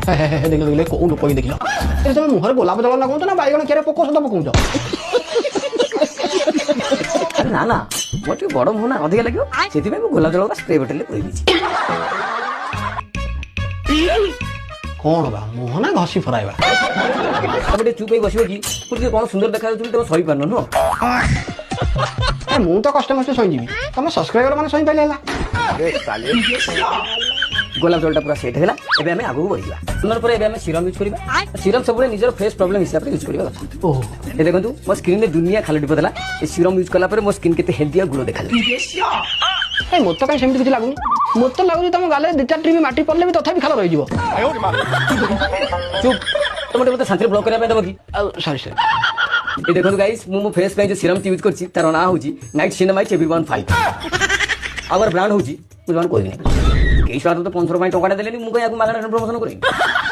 ଦେଖିଲ ଦେଖିଲେ କୋଉ ଲୋକ ହିଁ ଦେଖିଲ ତମେ ମୁହଁରେ ଗୋଲାପ ଜଳ ଲଗାଉଛ ନା ବାଇଗଣ କିଆରେ ପୋକ ସହିତ ପକଉଛ? ନା ନା ମୋର ଟିକେ ବଡ ମୁହଁ ନା ଅଧିକା ଲାଗିବ ସେଥିପାଇଁ ମୁଁ ଗୋଲାପ ଜଳ ସ୍ପ୍ରେ ବୋଟଲରେ ପୁରେଇ ଦେଇଛି। କଣ ବା ମୁହଁ ନା ଘଷି ଫରାଇବା? ତମେ ଟିକେ ଚୁପ୍ ହେଇ ବସିବ କି? ମୁଁ ଟିକେ କଣ ସୁନ୍ଦର ଦେଖାଯାଉଛି ତମେ ସହିପାରୁନ ନୁହଁ? ମୁଁ ତ କଷ୍ଟ ମଷ୍ଟ ସହିଯିବି, ତମ ସବସ୍କ୍ରାଇବର ମାନେ ସହି ପାଇଲେ ହେଲା। ଗୋଲାପ ଜଳଟା ପୁରା ସେଟ୍ ହେଲା। ଏବେ ଆମେ ଆଗକୁ ବଢିବା। ପରେ ଏବେ ଆମେ ସିରମ ୟୁଜ୍ କରିବା। ସିରମ ସବୁବେଳେ ନିଜର ଫେସ୍ ପ୍ରୋବ୍ଲେମ ହିସାବରେ ୟୁଜ୍ କରିବା କଥା। ଓହୋ ଏ ଦେଖନ୍ତୁ ମୋ ସ୍କ୍ରିନରେ ଦୁନିଆ ଖାଲି ଢିପ ଦେଲା। ଏ ସିରମ ୟୁଜ୍ କଲା ପରେ ମୋ ସ୍କିନ୍ କେତେ ହେଲ୍ଦି ଆଉ ଗ୍ଲୋ ଦେଖାଯାଉଛି। ମୋତେ ତ କାହିଁ ସେମିତି କିଛି ଲାଗୁନି। ମୋତେ ତ ଲାଗୁଛି ତମ ଗାଲେ 2-4 ଟ୍ରିପ ମାଟି ପଡ଼ିଲେ ବି ତଥାପି ଖାଲ ରହିଯିବ। ଚୁପ୍ ତମେ ମତେ ଶାନ୍ତିରେ ବ୍ଲକ୍ କରିବା ପାଇଁ ଦେବ କି? ସରି ଏ ଦେଖନ୍ତୁ ଗାଇସ୍ ମୁଁ ମୋ ଫେସ୍ ପାଇଁ ଯୋଉ ସିରମ ୟୁଜ୍ କରିଛି ତାର ନାଁ ହଉଛି ନାଇଟ୍ ସିନେମାଇଟ୍ ଏଭ୍ରିୱାନ୍ 5 ଆଉ ବ୍ରାଣ୍ଡ ହଉଛି ମୁଁ ଜଣ କହିବିନି। କେହି ଛୁଆ ତ 500 ପାଇଁ ଟଙ୍କାଟା ଦେଲେନି ମୁଁ କାଇଁ ଆକୁ ମାଗଣା ପ୍ରମୋଶନ କରିବି।